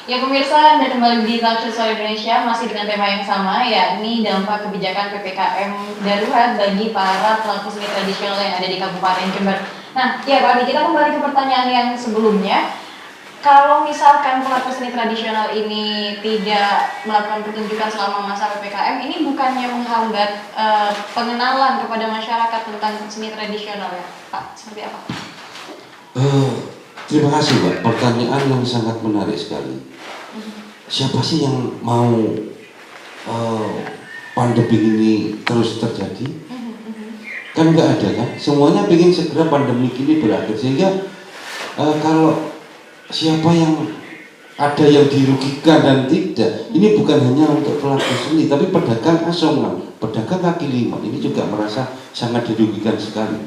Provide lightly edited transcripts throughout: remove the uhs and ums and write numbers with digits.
Ya pemirsa, Anda kembali di Talkshow Suara Indonesia masih dengan tema yang sama, yakni dampak kebijakan PPKM darurat bagi para pelaku seni tradisional yang ada di Kabupaten Jember. Nah, ya Pak Adi, kita kembali ke pertanyaan yang sebelumnya. Kalau misalkan pelaku seni tradisional ini tidak melakukan pertunjukan selama masa PPKM, ini bukannya menghambat pengenalan kepada masyarakat tentang seni tradisional ya, Pak? Seperti apa? Terima kasih Mbak, pertanyaan yang sangat menarik sekali. Siapa sih yang mau pandemi ini terus terjadi? Kan nggak ada kan? Semuanya ingin segera pandemi ini berakhir, sehingga kalau siapa yang ada yang dirugikan dan tidak, ini bukan hanya untuk pelaku seni, tapi pedagang asongan, pedagang kaki lima ini juga merasa sangat dirugikan sekali.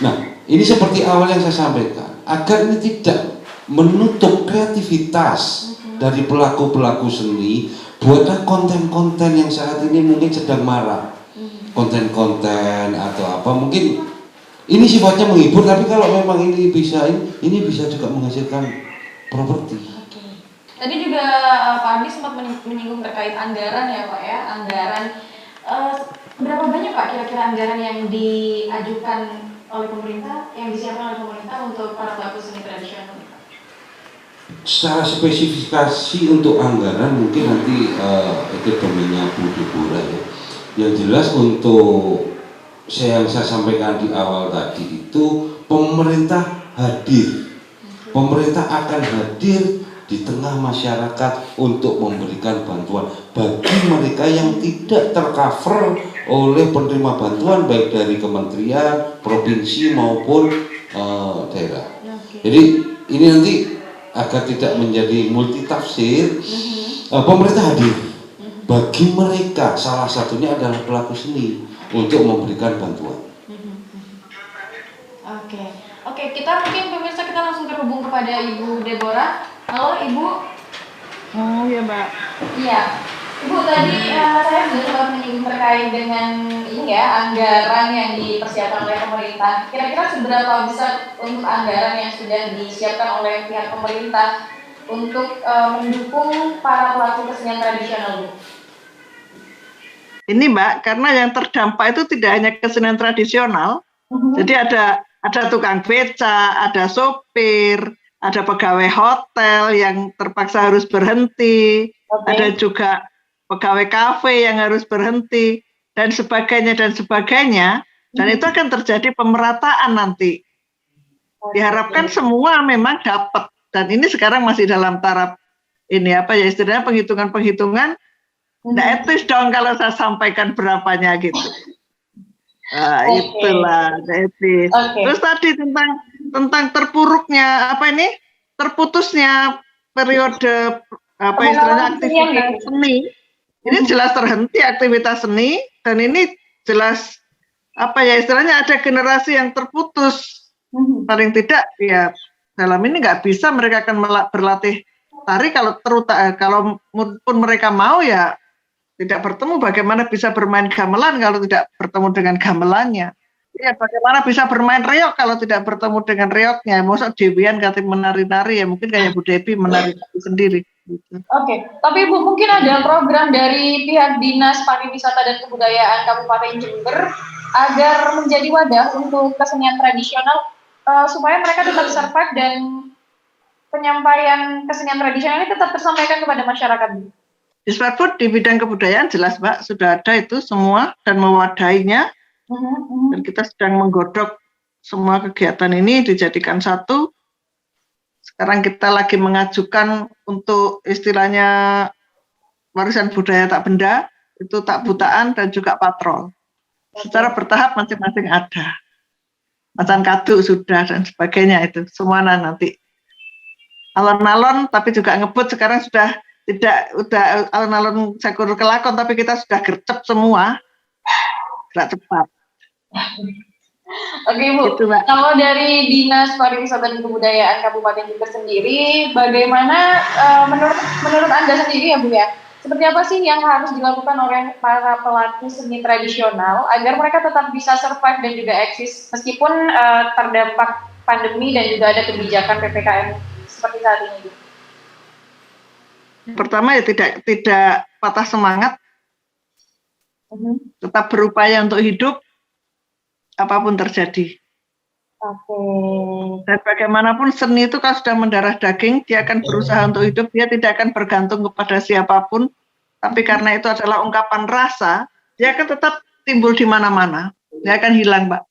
Nah, ini seperti awal yang saya sampaikan, agar ini tidak menutup kreativitas dari pelaku-pelaku seni, buatlah konten-konten yang saat ini mungkin sedang marak, konten-konten atau apa, mungkin ini sifatnya menghibur, tapi kalau memang ini bisa juga menghasilkan properti. Tadi juga Pak Adi sempat menyinggung terkait anggaran ya Pak ya, anggaran berapa banyak Pak kira-kira anggaran yang diajukan oleh pemerintah, yang disiapkan oleh pemerintah untuk para pelaku seni tradisional? Secara spesifikasi untuk anggaran mungkin nanti itu domainnya Bu Deborah ya. Yang jelas untuk yang saya sampaikan di awal tadi itu pemerintah hadir, pemerintah akan hadir di tengah masyarakat untuk memberikan bantuan bagi mereka yang tidak tercover oleh penerima bantuan baik dari kementerian, provinsi maupun daerah. Jadi ini nanti agar tidak menjadi multitafsir, pemerintah hadir bagi mereka, salah satunya adalah pelaku seni untuk memberikan bantuan. Oke, kita mungkin pemirsa kita langsung terhubung kepada Ibu Deborah. Halo Ibu. Oh ya Mbak. Iya, Ibu tadi saya sempat menyinggung terkait dengan ini ya anggaran yang dipersiapkan oleh pemerintah. Kira-kira seberapa besar untuk anggaran yang sudah disiapkan oleh pihak pemerintah untuk mendukung para pelaku kesenian tradisional, Bu? Ini Mbak, karena yang terdampak itu tidak hanya kesenian tradisional, jadi ada tukang beca, ada sopir, ada pegawai hotel yang terpaksa harus berhenti, ada juga pegawai kafe yang harus berhenti, dan sebagainya, dan itu akan terjadi pemerataan nanti. Diharapkan semua memang dapat, dan ini sekarang masih dalam taraf ini apa ya istilahnya penghitungan, nggak etis dong kalau saya sampaikan berapanya gitu. Itulah nggak etis. Terus tadi tentang terputusnya periode istilahnya aktivitas seni. Ini jelas terhenti aktivitas seni, dan ini jelas istilahnya ada generasi yang terputus. Paling tidak ya dalam ini nggak bisa mereka akan berlatih tari kalau pun mereka mau ya tidak bertemu, bagaimana bisa bermain gamelan kalau tidak bertemu dengan gamelannya? Ya, bagaimana bisa bermain reog kalau tidak bertemu dengan reognya? Masa Dewian kata menari-nari ya mungkin kayak Bu Devi menari sendiri. Gitu. Oke, tapi Bu mungkin ada program dari pihak Dinas Pariwisata dan Kebudayaan Kabupaten Jember agar menjadi wadah untuk kesenian tradisional supaya mereka tetap survive dan penyampaian kesenian tradisional ini tetap tersampaikan kepada masyarakat. Dispatfood di bidang kebudayaan jelas Mbak, sudah ada itu semua dan mewadahinya. Dan kita sedang menggodok semua kegiatan ini dijadikan satu. Sekarang kita lagi mengajukan untuk istilahnya warisan budaya tak benda, itu tak butaan dan juga patrol. Secara bertahap masing-masing ada. Macan kadu sudah dan sebagainya itu semua nanti. Alon-alon tapi juga ngebut sekarang sudah udah alun-alun Sakur kelakon, tapi kita sudah gercep semua, gerak cepat. Oke Bu, gitu, kalau dari Dinas Pariwisata dan Kebudayaan Kabupaten Jember sendiri, bagaimana menurut Anda sendiri ya Bu ya, seperti apa sih yang harus dilakukan oleh para pelaku seni tradisional agar mereka tetap bisa survive dan juga eksis meskipun terdampak pandemi dan juga ada kebijakan PPKM seperti saat ini Bu? Pertama ya tidak patah semangat, tetap berupaya untuk hidup apapun terjadi. Oke. Dan bagaimanapun seni itu kalau sudah mendarah daging, dia akan berusaha untuk hidup, dia tidak akan bergantung kepada siapapun, tapi karena itu adalah ungkapan rasa, dia akan tetap timbul di mana-mana, dia akan hilang, Mbak.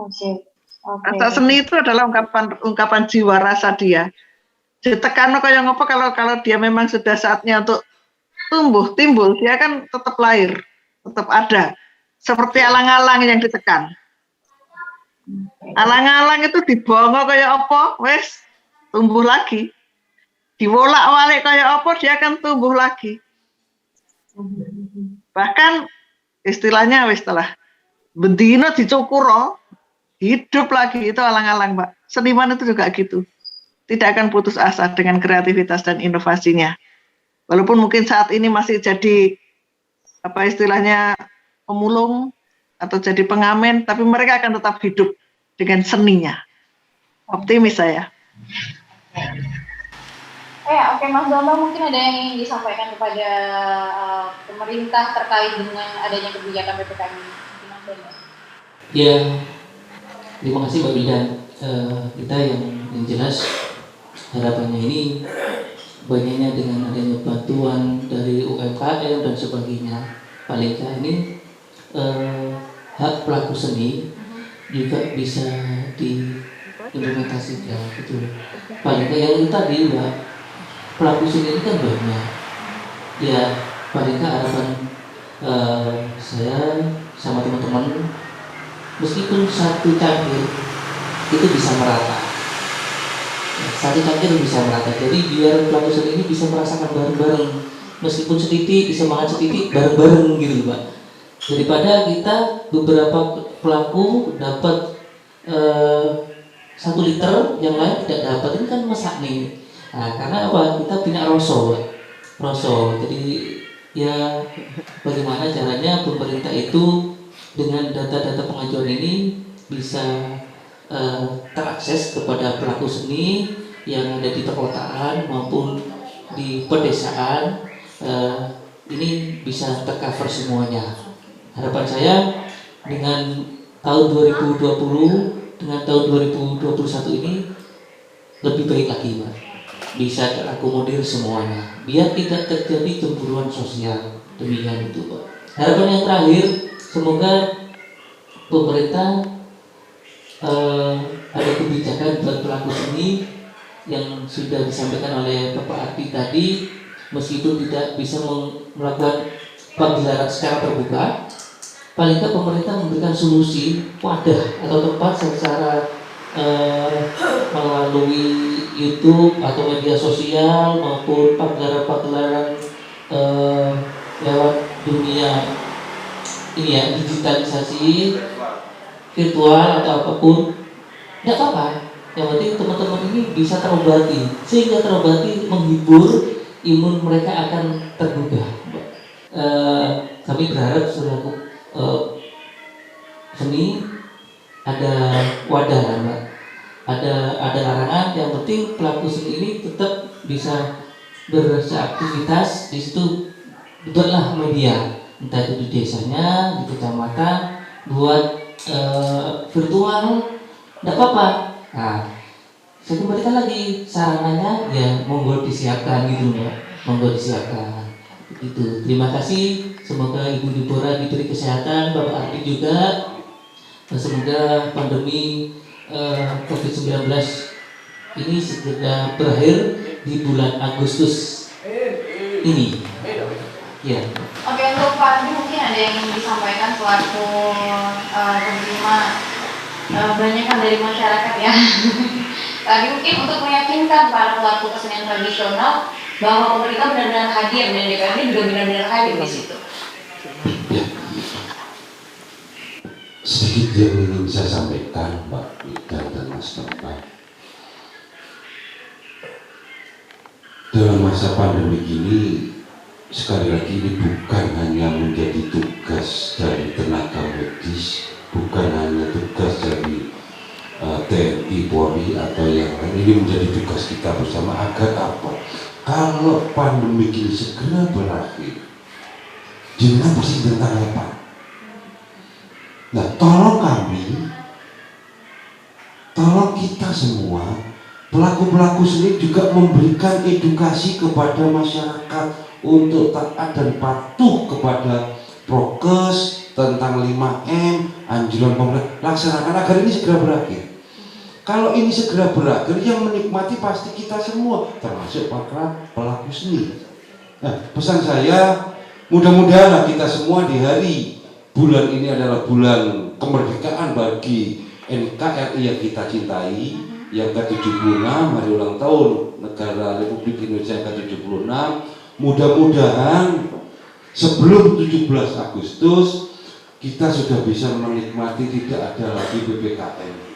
Oke. Rasa seni itu adalah ungkapan jiwa rasa dia. Ditekan kayak ngopo kalau dia memang sudah saatnya untuk tumbuh, timbul, dia akan tetap lahir, tetap ada. Seperti alang-alang yang ditekan. Alang-alang itu dibongo kayak apa, wes tumbuh lagi. Diwolak-walik kayak apa, dia akan tumbuh lagi. Bahkan istilahnya wes telah bendino dicukuro, hidup lagi, itu alang-alang, Mbak. Seniman itu juga gitu. Tidak akan putus asa dengan kreativitas dan inovasinya. Walaupun mungkin saat ini masih jadi apa istilahnya pemulung atau jadi pengamen, tapi mereka akan tetap hidup dengan seninya. Optimis saya. Oke, Mas Bambang, mungkin ada yang ingin disampaikan kepada pemerintah terkait dengan adanya kebijakan PPKM ini. Ya, terima kasih Mbak Bidan. Kita yang jelas harapannya ini banyaknya dengan adanya bantuan dari UMKM dan sebagainya. Paling nggak ini hak pelaku seni juga bisa diimplementasikan gitu. Paling nggak yang itu tadi Mbak, pelaku seni ini kan banyak. Ya, paling nggak harapan saya sama teman-teman, meskipun satu cangkir itu bisa merata. Satu cangkir bisa merata. Jadi biar pelaku seni ini bisa merasakan bareng-bareng. Meskipun setitik bisa makan setitik bareng-bareng gitu Pak. Daripada kita beberapa pelaku dapat 1 liter, yang lain tidak dapat, ini kan masak nih. Nah, karena apa? Kita punya roso. Jadi ya bagaimana caranya pemerintah itu dengan data-data pengajuan ini bisa terakses kepada pelaku seni yang ada di perkotaan maupun di pedesaan, ini bisa tercover semuanya. Harapan saya dengan tahun 2020 dengan tahun 2021 ini lebih baik lagi, Pak. Bisa terakomodir semuanya, biar tidak terjadi cemburuan sosial. Demikian itu, Pak. Harapan yang terakhir, semoga pemerintah ada kebijakan buat pelaku seni yang sudah disampaikan oleh Bapak Ardi tadi, meskipun tidak bisa melakukan pagelaran secara terbuka, paling tidak pemerintah memberikan solusi wadah atau tempat secara melalui YouTube atau media sosial maupun pagelaran-pagelaran lewat dunia ini ya, digitalisasi virtual atau apapun, tidak apa-apa. Yang penting teman-teman ini bisa terobati, sehingga terobati menghibur, imun mereka akan tergugah. Kami berharap selaku seni ada wadah, Mbak. Ada larangan, yang penting pelaku seni ini tetap bisa beraktivitas di situ. Buatlah media, entah itu di desanya, di kecamatan, buat virtual, tidak apa-apa. Nah, saya kembalikan lagi sarananya, ya monggo disiapkan gitu Mbak, monggo disiapkan. Gitu. Terima kasih. Semoga Ibu Deborah diberi kesehatan, Bapak Ardi juga. Semoga pandemi COVID-19 ini segera berakhir di bulan Agustus ini. Ya. Oke, untuk Pak Ardi mungkin ada yang ingin disampaikan selaku penerima banyakan dari masyarakat ya. Tadi mungkin untuk meyakinkan para pelaku kesenian tradisional bahwa pemerintah benar-benar hadir dan DPRD juga benar-benar hadir di situ. Ya. Sedikit yang ingin saya sampaikan, Mbak Ida dan Mas Bapak. Dalam masa pandemi ini, sekali lagi ini bukan hanya menjadi tugas dari tenaga medis, bukan hanya tugas dari TNI, Polri atau yang lain. Ini menjadi tugas kita bersama agar apa? kalau pandemi ini segera berakhir, jenengan pasti tentang apa? Nah, tolong kita semua, pelaku-pelaku seni juga memberikan edukasi kepada masyarakat untuk taat dan patuh kepada prokes tentang 5M, anjuran pemerintah, laksanakan agar ini segera berakhir. Kalau ini segera berakhir, yang menikmati pasti kita semua, termasuk para pelaku seni. Nah, pesan saya, mudah-mudahan kita semua di hari bulan ini adalah bulan kemerdekaan bagi NKRI yang kita cintai, yang ke-76, hari ulang tahun negara Republik Indonesia yang ke-76. Mudah-mudahan sebelum 17 Agustus kita sudah bisa menikmati tidak ada lagi PPKM.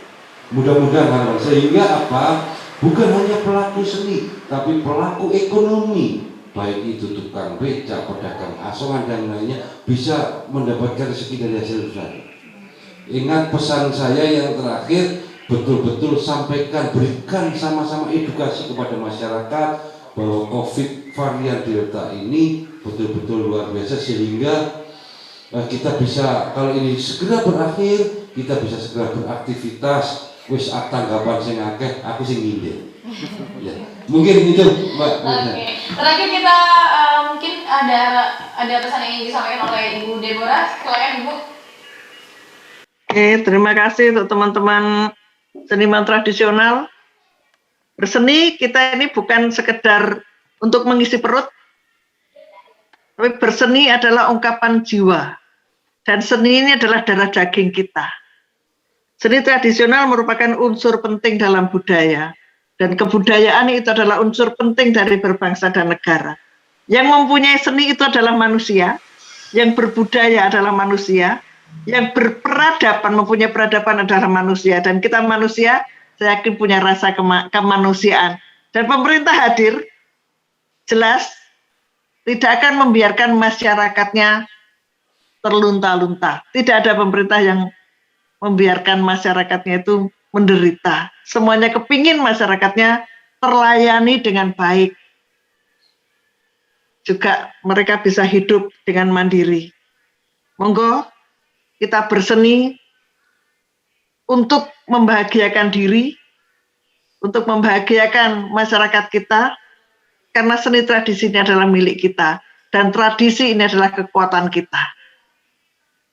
Mudah-mudahan harapan sehingga apa? Bukan hanya pelaku seni, tapi pelaku ekonomi, baik itu tukang becak, pedagang asongan dan lainnya, bisa mendapatkan rezeki dari hasil usaha. Ingat pesan saya yang terakhir, betul-betul sampaikan, berikan sama-sama edukasi kepada masyarakat bahwa COVID varian Delta ini betul-betul luar biasa, sehingga kita bisa, kalau ini segera berakhir, kita bisa segera beraktivitas. Wis tanggapan sing akeh, aku sing nginde. Ya. Mungkin itu, Mbak. Oke. Terakhir kita mungkin ada pesan yang ingin disampaikan oleh Ibu Deborah. Silakan Ibu. Oke, terima kasih untuk teman-teman seniman tradisional. Berseni kita ini bukan sekedar untuk mengisi perut, tapi berseni adalah ungkapan jiwa. Dan seni ini adalah darah daging kita. Seni tradisional merupakan unsur penting dalam budaya, dan kebudayaan itu adalah unsur penting dari berbangsa dan negara. Yang mempunyai seni itu adalah manusia, yang berbudaya adalah manusia, yang berperadaban, mempunyai peradaban adalah manusia, dan kita manusia, saya yakin punya rasa kemanusiaan. Dan pemerintah hadir, jelas tidak akan membiarkan masyarakatnya terlunta-lunta. Tidak ada pemerintah yang membiarkan masyarakatnya itu menderita. Semuanya kepingin masyarakatnya terlayani dengan baik. Juga mereka bisa hidup dengan mandiri. Monggo kita berseni untuk membahagiakan diri, untuk membahagiakan masyarakat kita, karena seni tradisi ini adalah milik kita, dan tradisi ini adalah kekuatan kita.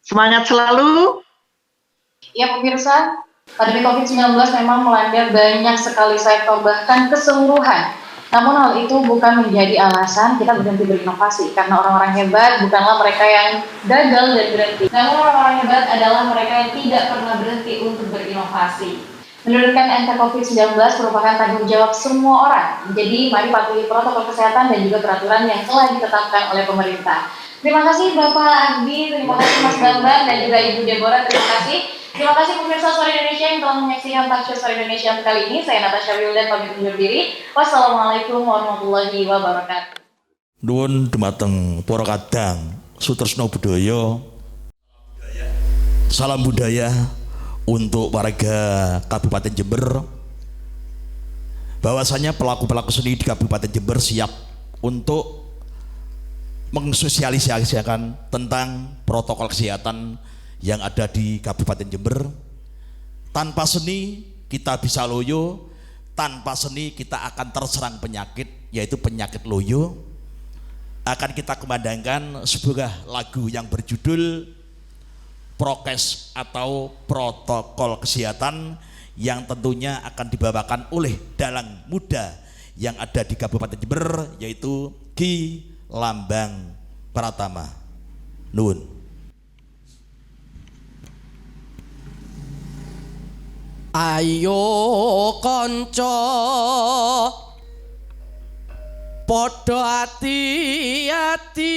Semangat selalu. Ya pemirsa, pandemi COVID-19 memang melanda banyak sekali sektor, bahkan keseluruhan. Namun hal itu bukan menjadi alasan kita berhenti berinovasi, karena orang-orang hebat bukanlah mereka yang gagal dan berhenti. Namun orang-orang hebat adalah mereka yang tidak pernah berhenti untuk berinovasi. Menurunkan angka COVID-19 merupakan tanggung jawab semua orang. Jadi mari patuhi protokol kesehatan dan juga peraturan yang telah ditetapkan oleh pemerintah. Terima kasih Bapak Ardi, terima kasih Mas Bambang dan juga Ibu Deborah, terima kasih. Terima kasih pemirsa Suara Indonesia yang telah menyaksikan Talkshow Suara Indonesia untuk kali ini. Saya Natasha Wildan pamit undur diri. Wassalamualaikum warahmatullahi wabarakatuh. Nuwun dumateng para kadang sutresna budaya. Salam budaya untuk warga Kabupaten Jember. Bahwasanya pelaku-pelaku seni di Kabupaten Jember siap untuk mensosialisasikan tentang protokol kesehatan yang ada di Kabupaten Jember. Tanpa seni kita bisa loyo, tanpa seni kita akan terserang penyakit, yaitu penyakit loyo. Akan kita kumandangkan sebuah lagu yang berjudul Prokes atau Protokol Kesehatan, yang tentunya akan dibawakan oleh dalang muda yang ada di Kabupaten Jember, yaitu Ki Lambang Pratama. Nuwun. Ayo kanca padha ati-ati,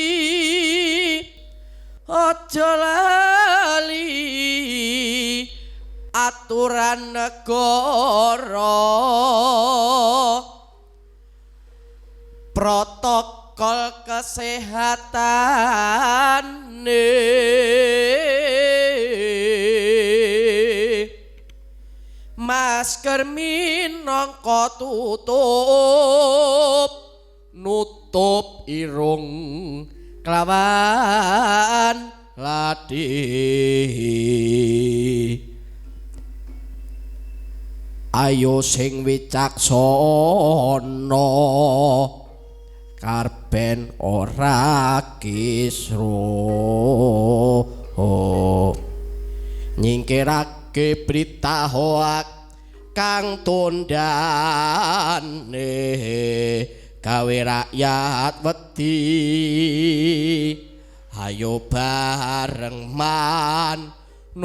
aja lali aturan negara, protokol kesehatan masker minangka tutup nutup irung kelawan ladi ayo sing wicaksana karben ora kisruh nyingkirake berita hoak kang tundane gawe rakyat wedi ayo bareng manunggal